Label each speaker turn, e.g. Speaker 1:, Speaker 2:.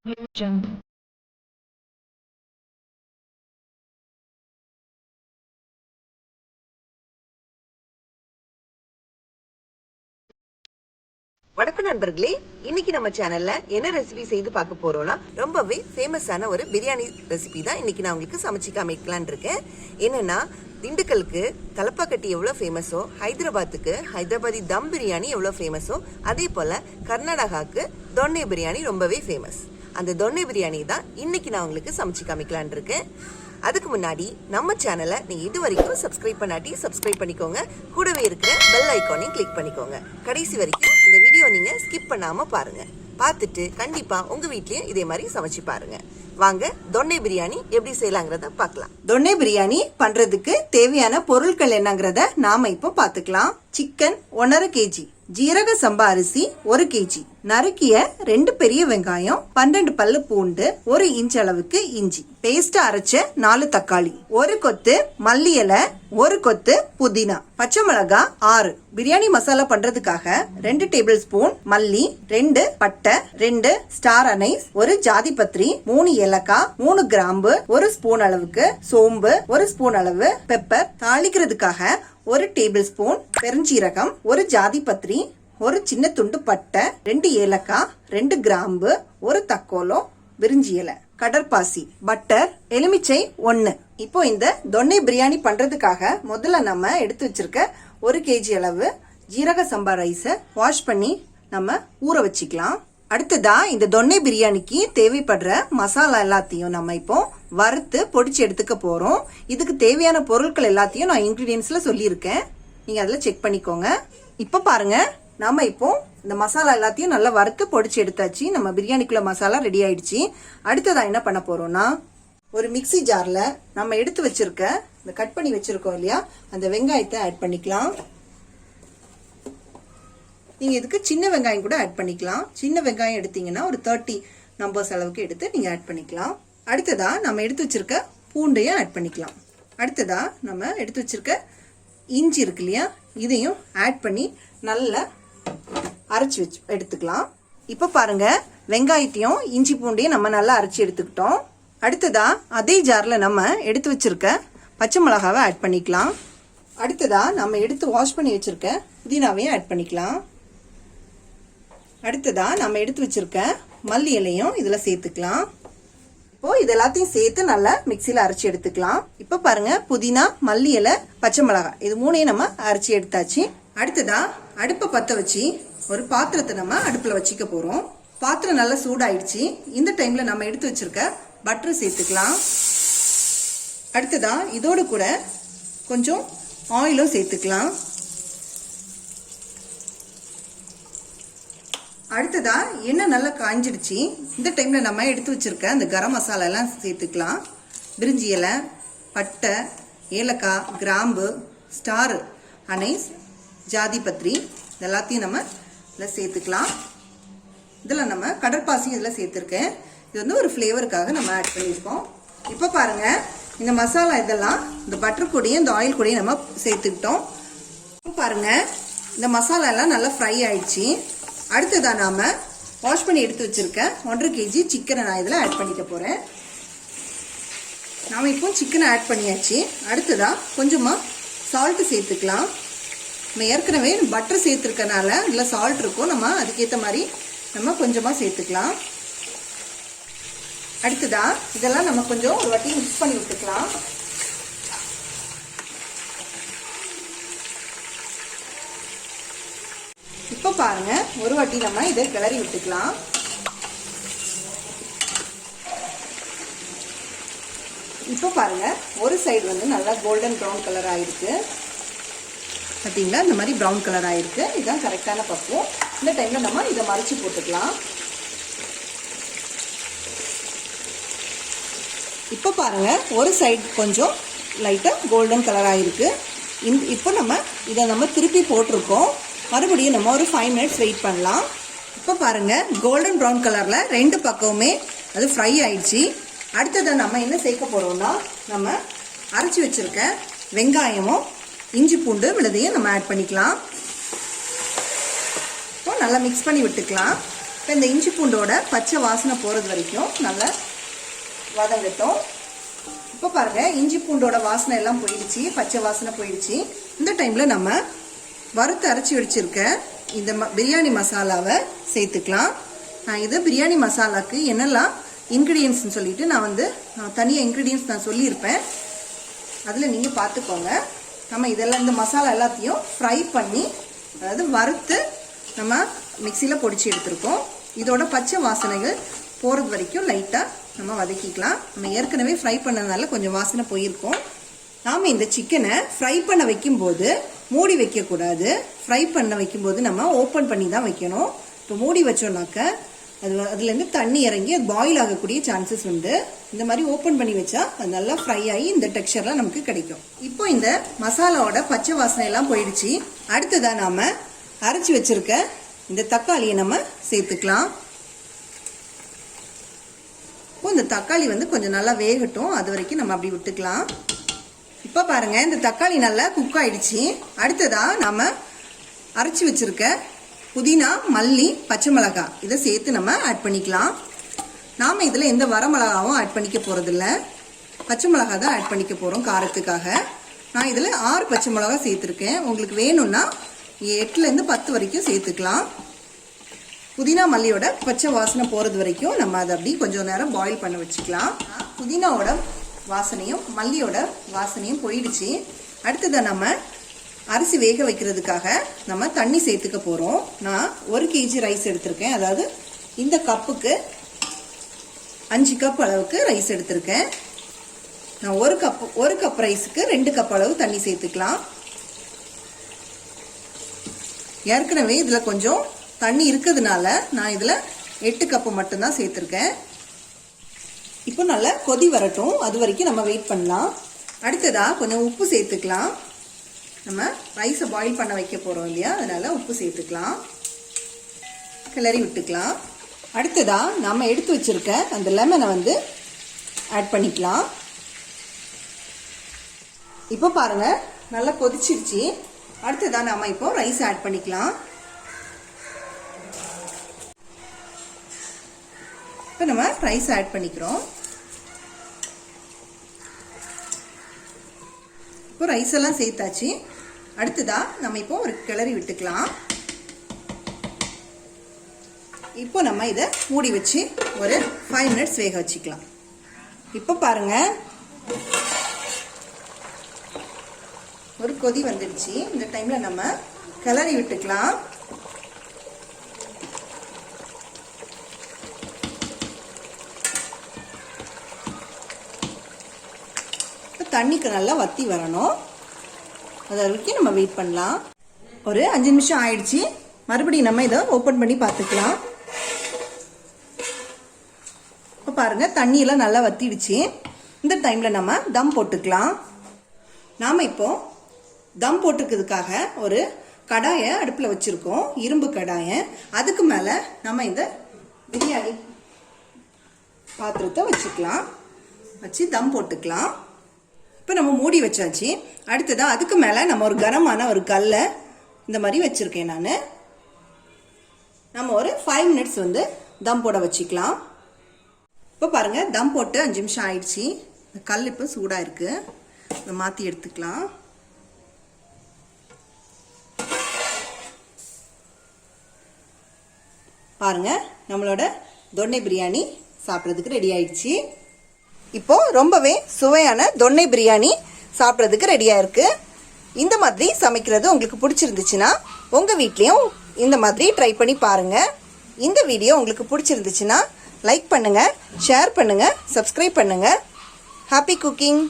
Speaker 1: வணக்கம் நண்பர்களே, இன்னைக்கு நம்ம சேனல்ல என்ன ரெசிபி செய்து பார்க்க போறோம்னா ரொம்பவே ஃபேமஸான ஒரு பிரியாணி ரெசிபி தான் இன்னைக்கு நான் உங்களுக்கு சமைச்சு காமிக்கலான்னு இருக்கேன். என்னன்னா, திண்டுக்கலுக்கு தலப்பாக்கட்டி எவ்வளோ ஃபேமஸோ, ஹைதராபாத்துக்கு ஹைதராபாதி தம் பிரியாணி எவ்வளோ ஃபேமஸோ, அதே போல கர்நாடகாவுக்கு தொன்னை பிரியாணி ரொம்பவே ஃபேமஸ். அந்த தொன்னை பிரியாணி தான் இன்னைக்கு நான் உங்களுக்கு சமைச்சு காமிக்கலான்னு இருக்கேன். அதுக்கு முன்னாடி நம்ம சேனலை நீங்க இது வரைக்கும் சப்ஸ்கிரைப் பண்ணாட்டி சப்ஸ்கிரைப் பண்ணிக்கோங்க. கூடவே இருக்கிற பெல் ஐக்கானையும் கிளிக் பண்ணிக்கோங்க. கடைசி வரைக்கும் இந்த வீடியோ நீங்க ஸ்கிப் பண்ணாம பாருங்க. பார்த்துட்டு கண்டிப்பா உங்க வீட்லயும் இதே மாதிரி சமைச்சு பாருங்க. வாங்க தொன்னை பிரியாணி எப்படி செய்யலாங்கிறத பார்க்கலாம். தொன்னை பிரியாணி பண்றதுக்கு தேவையான பொருட்கள் என்னங்கிறத நாம இப்போ பார்த்துக்கலாம். சிக்கன் 1.5 kg, ஜீரக சம்பா அரிசி 1 kg, நறுக்கிய 2 பெரிய வெங்காயம், 12 பல்லு பூண்டு, 1 இன்ச் அளவுக்கு இஞ்சி, பேஸ்ட் அரைச்ச 4 தக்காளி, 1 கொத்து மல்லி இலை, 1 கொத்து புதினா, பச்சை மிளகா 6. பிரியாணி மசாலா பண்றதுக்காக 2 டேபிள் ஸ்பூன் மல்லி, 2 பட்டை, 2 ஸ்டார் அனைஸ், 1 ஜாதி பத்திரி, 3 ஏலக்காய், 3 கிராம்பு, 1 ஸ்பூன் அளவுக்கு சோம்பு, 1 ஸ்பூன் அளவு பெப்பர், தாளிக்கிறதுக்காக 1 டேபிள் ஸ்பூன் பெருஞ்சீரகம், 1 ஜாதி பத்திரி, 1 சின்ன துண்டு பட்டை, 2 ஏலக்காய், 2 கிராம்பு, 1 தக்கோலம், விரிஞ்சி இலை, கடற்பாசி, பட்டர், எலுமிச்சை 1. இப்போ இந்த தொன்னை பிரியாணி பண்றதுக்காக முதல்ல நம்ம எடுத்து வச்சிருக்க 1 kg அளவு ஜீரக சம்பா ரைஸை வாஷ் பண்ணி நம்ம ஊற வச்சுக்கலாம். அடுத்ததா இந்த தொன்னை பிரியாணிக்கு தேவைப்படுற மசாலா எல்லாத்தையும் நம்ம இப்போ வறுத்து பொடிச்சு எடுத்துக்க போறோம். இதுக்கு தேவையான பொருட்கள் எல்லாத்தையும் நான் இன்கிரீடியன்ஸ்ல சொல்லியிருக்கேன், நீங்க அதுல செக் பண்ணிக்கோங்க. இப்ப பாருங்க, நாம இப்போ இந்த மசாலா எல்லாத்தையும் நல்லா வறுத்து பொடிச்சு எடுத்தாச்சு. நம்ம பிரியாணிக்குள்ள மசாலா ரெடி ஆயிடுச்சு. அடுத்ததா என்ன பண்ண போறோம்னா, ஒரு மிக்ஸி ஜார்ல நம்ம எடுத்து வச்சிருக்க இந்த கட் பண்ணி வச்சிருக்கோம் இல்லையா, அந்த வெங்காயத்தை ஆட் பண்ணிக்கலாம். நீங்க இதுக்கு சின்ன வெங்காயம் கூட ஆட் பண்ணிக்கலாம். சின்ன வெங்காயம் எடுத்தீங்கன்னா ஒரு 30 நம்பர்ஸ் அளவுக்கு எடுத்து நீங்க ஆட் பண்ணிக்கலாம். அடுத்ததா நம்ம எடுத்து வச்சிருக்க பூண்டையும் ஆட் பண்ணிக்கலாம். அடுத்ததா நம்ம எடுத்து வச்சிருக்க இஞ்சி இருக்கு இல்லையா, இதையும் ஆட் பண்ணி நல்லா அரைச்சி எடுத்துக்கலாம். இப்ப பாருங்க, வெங்காயத்தையும் இஞ்சி பூண்டையும் நம்ம நல்லா அரைச்சி எடுத்துக்கிட்டோம். அடுத்ததா அதே ஜார்ல நம்ம எடுத்து வச்சிருக்க பச்சை மிளகாவை ஆட் பண்ணிக்கலாம். அடுத்ததா நம்ம எடுத்து வாஷ் பண்ணி வச்சிருக்க புதினாவையும் ஆட் பண்ணிக்கலாம். அடுத்ததா நம்ம எடுத்து வச்சிருக்க மல்லி இலையும் இதுல சேர்த்துக்கலாம். இப்போ இது எல்லாத்தையும் சேர்த்து நல்லா மிக்சியில அரைச்சி எடுத்துக்கலாம். இப்ப பாருங்க, புதினா, மல்லி இலை, பச்சை மிளகாய் இது மூணையும் நம்ம அரைச்சி எடுத்தாச்சு. அடுத்ததா அடுப்பை பத்த வச்சு ஒரு பாத்திரத்தை நம்ம அடுப்புல வச்சுக்க போறோம். பாத்திரம் நல்லா சூடாயிடுச்சு. இந்த டைம்ல நம்ம எடுத்து வச்சிருக்க பட்டர் சேர்த்துக்கலாம். அடுத்ததா இதோடு கூட கொஞ்சம் ஆயிலும் சேர்த்துக்கலாம். அடுத்ததா எண்ணெய் நல்லா காஞ்சிடுச்சு. இந்த டைம்ல நம்ம எடுத்து வச்சிருக்க அந்த கரம் மசாலா எல்லாம் சேர்த்துக்கலாம். பிரிஞ்சி இலை, பட்டை, ஏலக்காய், கிராம்பு, ஸ்டார் அனைஸ், ஜாதி பத்திரி எல்லாத்தையும் நம்ம இதில் சேர்த்துக்கலாம். இதில் நம்ம கடற்பாசி இதில் சேர்த்துருக்கேன். இது வந்து ஒரு ஃப்ளேவருக்காக நம்ம ஆட் பண்ணியிருக்கோம். இப்போ பாருங்க, இந்த மசாலா இதெல்லாம் இந்த பட்டர் கூடையும் இந்த ஆயில் கூடையும் நம்ம சேர்த்துக்கிட்டோம். இப்போ பாருங்க, இந்த மசாலா எல்லாம் நல்லா ஃப்ரை ஆயிடுச்சு. அடுத்ததா நாம வாஷ் பண்ணி எடுத்து வச்சிருக்க 1.5 kg சிக்கனை நான் இதில் ஆட் பண்ணிக்க போறேன். நாம இப்போ சிக்கனை ஆட் பண்ணியாச்சு. அடுத்ததா கொஞ்சமா சால்ட் சேர்த்துக்கலாம். நம்ம ஏற்கனவே பட்டர் சேர்த்துருக்கனால இதில் சால்ட் இருக்கும், நம்ம அதுக்கேற்ற மாதிரி நம்ம கொஞ்சமா சேர்த்துக்கலாம். அடுத்ததா இதெல்லாம் நம்ம கொஞ்சம் ஒரு வாட்டி மிக்ஸ் பண்ணி விட்டுக்கலாம். இப்போ பாருங்க, ஒரு வாட்டி நம்ம இதை கிளறி விட்டுக்கலாம். இப்போ பாருங்க, ஒரு சைடு வந்து நல்லா கோல்டன் ப்ரௌன் கலர் ஆயிருக்கு. பார்த்தீங்களா, இந்த மாதிரி ப்ரௌன் கலர் ஆயிருக்கு. இதுதான் கரெக்டான பக்குவம். இந்த டைம்ல நம்ம இதை மறைச்சு போட்டுக்கலாம். இப்போ பாருங்க, ஒரு சைடு கொஞ்சம் லைட்டா கோல்டன் கலர் ஆயிருக்கு. இப்போ நம்ம இதை நம்ம திருப்பி போட்டிருக்கோம். மறுபடியும் நம்ம ஒரு 5 minutes வெயிட் பண்ணலாம். இப்போ பாருங்க, கோல்டன் ப்ரௌன் கலர்ல 2 பக்கமுமே அது ஃப்ரை ஆயிடுச்சு. அடுத்ததை நம்ம என்ன சேர்க்க போறோம்னா, நம்ம அரைச்சி வச்சிருக்க வெங்காயமும் இஞ்சி பூண்டு விழுதையும் நம்ம ஆட் பண்ணிக்கலாம். இப்போ நல்லா மிக்ஸ் பண்ணி விட்டுக்கலாம்.
Speaker 2: இப்போ இந்த இஞ்சி பூண்டோட பச்சை வாசனை போகிறது வரைக்கும் நல்லா வதங்கட்டும். இப்போ பாருங்கள், இஞ்சி பூண்டோட வாசனை எல்லாம் போயிடுச்சு, பச்சை வாசனை போயிடுச்சு. இந்த டைமில் நம்ம வறுத்து அரைச்சி வச்சிருக்க இந்த பிரியாணி மசாலாவை சேர்த்துக்கலாம். நான் இது பிரியாணி மசாலாவுக்கு என்னெல்லாம் இன்க்ரீடியன்ட்ஸ்னு சொல்லிட்டு நான் தனியாக இன்க்ரீடியன்ட்ஸ் நான் சொல்லியிருப்பேன், அதில் நீங்கள் பார்த்துக்கோங்க. நம்ம இதெல்லாம் இந்த மசாலா எல்லாத்தையும் ஃப்ரை பண்ணி, அதாவது வறுத்து நம்ம மிக்சியில் பொடிச்சு எடுத்துருக்கோம். இதோட பச்சை வாசனைகள் போகிறது வரைக்கும் லைட்டாக நம்ம வதக்கிக்கலாம். நம்ம ஏற்கனவே ஃப்ரை பண்ணதுனால கொஞ்சம் வாசனை போயிருக்கோம். நாம் இந்த சிக்கனை ஃப்ரை பண்ண வைக்கும்போது மூடி வைக்கக்கூடாது. ஃப்ரை பண்ண வைக்கும்போது நம்ம ஓப்பன் பண்ணி தான் வைக்கணும். இப்போ மூடி வச்சோம்னாக்க அதுலேருந்து தண்ணி இறங்கி அது பாயில் ஆகக்கூடிய சான்சஸ் உண்டு. இந்த மாதிரி ஓப்பன் பண்ணி வச்சா அது நல்லா ஃப்ரை ஆகி இந்த டெக்ஸ்சர்லாம் நமக்கு கிடைக்கும். இப்போ இந்த மசாலாவோட பச்சை வாசனை எல்லாம் போயிடுச்சு. அடுத்ததாக நாம் அரைச்சி வச்சிருக்க இந்த தக்காளியை நம்ம சேர்த்துக்கலாம். இப்போ இந்த தக்காளி கொஞ்சம் நல்லா வேகட்டும், அது வரைக்கும் நம்ம அப்படி விட்டுக்கலாம். இப்போ பாருங்க, இந்த தக்காளி நல்லா குக் ஆயிடுச்சு. அடுத்ததா நம்ம அரைச்சி வச்சிருக்க புதினா, மல்லி, பச்சை மிளகாய் இதை சேர்த்து நம்ம ஆட் பண்ணிக்கலாம். நாம் இதில் எந்த வரமிளகாவும் ஆட் பண்ணிக்க போகிறதில்ல, பச்சை மிளகாய் தான் ஆட் பண்ணிக்க போகிறோம் காரத்துக்காக. நான் இதில் 6 பச்சை மிளகாய் சேர்த்துருக்கேன். உங்களுக்கு வேணும்னா 8லேருந்து 10 வரைக்கும் சேர்த்துக்கலாம். புதினா மல்லியோட பச்சை வாசனை போகிறது வரைக்கும் நம்ம அதை அப்படி கொஞ்சம் நேரம் பாயில் பண்ண வச்சுக்கலாம். புதினாவோட வாசனையும் மல்லியோட வாசனையும் போயிடுச்சு. அடுத்ததை நம்ம அரிசி வேக வைக்கிறதுக்காக நம்ம தண்ணி சேர்த்துக்க போகிறோம். நான் 1 kg ரைஸ் எடுத்திருக்கேன். அதாவது இந்த கப்புக்கு 5 கப் அளவுக்கு ரைஸ் எடுத்திருக்கேன். நான் ஒரு கப் ரைஸுக்கு 2 கப் அளவு தண்ணி சேர்த்துக்கலாம். ஏற்கனவே இதில் கொஞ்சம் தண்ணி இருக்கிறதுனால நான் இதில் 8 கப்பு மட்டும்தான் சேர்த்துருக்கேன். இப்போ நல்லா கொதி வரட்டும், அது வரைக்கும் நம்ம வெயிட் பண்ணலாம். அடுத்ததாக கொஞ்சம் உப்பு சேர்த்துக்கலாம். நம்ம ரைஸை பாயில் பண்ண வைக்க போகிறோம் இல்லையா, அதனால் உப்பு சேர்த்துக்கலாம். கிளறி விட்டுக்கலாம். அடுத்ததாக நம்ம எடுத்து வச்சுருக்க அந்த லெமனை ஆட் பண்ணிக்கலாம். இப்போ பாருங்கள், நல்லா கொதிச்சிருச்சு. அடுத்ததாக நம்ம இப்போ ரைஸ் ஆட் பண்ணிக்கலாம். இப்போ நம்ம ரைஸ் ஆட் பண்ணிக்கிறோம். இப்போ ரைஸ் எல்லாம் சேர்த்தாச்சு. அடுத்ததாக நம்ம இப்போ ஒரு கிளறி விட்டுக்கலாம். இப்போ நம்ம இதை மூடி வச்சு ஒரு 5 மினிட்ஸ் வேக வச்சுக்கலாம். இப்போ பாருங்க, ஒரு கொதி வந்துடுச்சு. இந்த டைமில் நம்ம கிளறி விட்டுக்கலாம். தண்ணிக்கு நல்லா வத்தி வரணும், அது வரைக்கும் நம்ம வெயிட் பண்ணலாம். ஒரு 5 நிமிஷம் ஆயிடுச்சு. மறுபடியும் நம்ம இதை ஓப்பன் பண்ணி பார்த்துக்கலாம். இப்போ பாருங்க, தண்ணியெல்லாம் நல்லா வத்திடுச்சு. இந்த டைமில் நம்ம தம் போட்டுக்கலாம். நாம் இப்போ தம் போட்டுக்கிறதுக்காக ஒரு கடாயை அடுப்பில் வச்சுருக்கோம், இரும்பு கடாயை. அதுக்கு மேலே நம்ம இந்த பிரியாணி பாத்திரத்தை வச்சுக்கலாம். வச்சு தம் போட்டுக்கலாம். இப்போ நம்ம மூடி வச்சாச்சு. அடுத்ததாக அதுக்கு மேலே நம்ம ஒரு கனமான ஒரு கல்லை இந்த மாதிரி வச்சுருக்கேன் நான். நம்ம ஒரு 5 மினிட்ஸ் தம் போட வச்சுக்கலாம். இப்போ பாருங்கள், தம் போட்டு 5 நிமிஷம் ஆயிடுச்சு. இந்த கல் இப்போ சூடாக இருக்குது, இதை மாற்றி எடுத்துக்கலாம். பாருங்கள், நம்மளோட தொன்னை பிரியாணி சாப்பிட்றதுக்கு ரெடி ஆயிடுச்சு. இப்போ ரொம்பவே சுவையான தொன்னை பிரியாணி சாப்பிட்றதுக்கு ரெடியாக இருக்குது. இந்த மாதிரி சமைக்கிறது உங்களுக்கு பிடிச்சிருந்துச்சுன்னா உங்கள் வீட்லேயும் இந்த மாதிரி ட்ரை பண்ணி பாருங்கள். இந்த வீடியோ உங்களுக்கு பிடிச்சிருந்துச்சுன்னா லைக் பண்ணுங்கள், ஷேர் பண்ணுங்கள், சப்ஸ்கிரைப் பண்ணுங்கள். Happy cooking.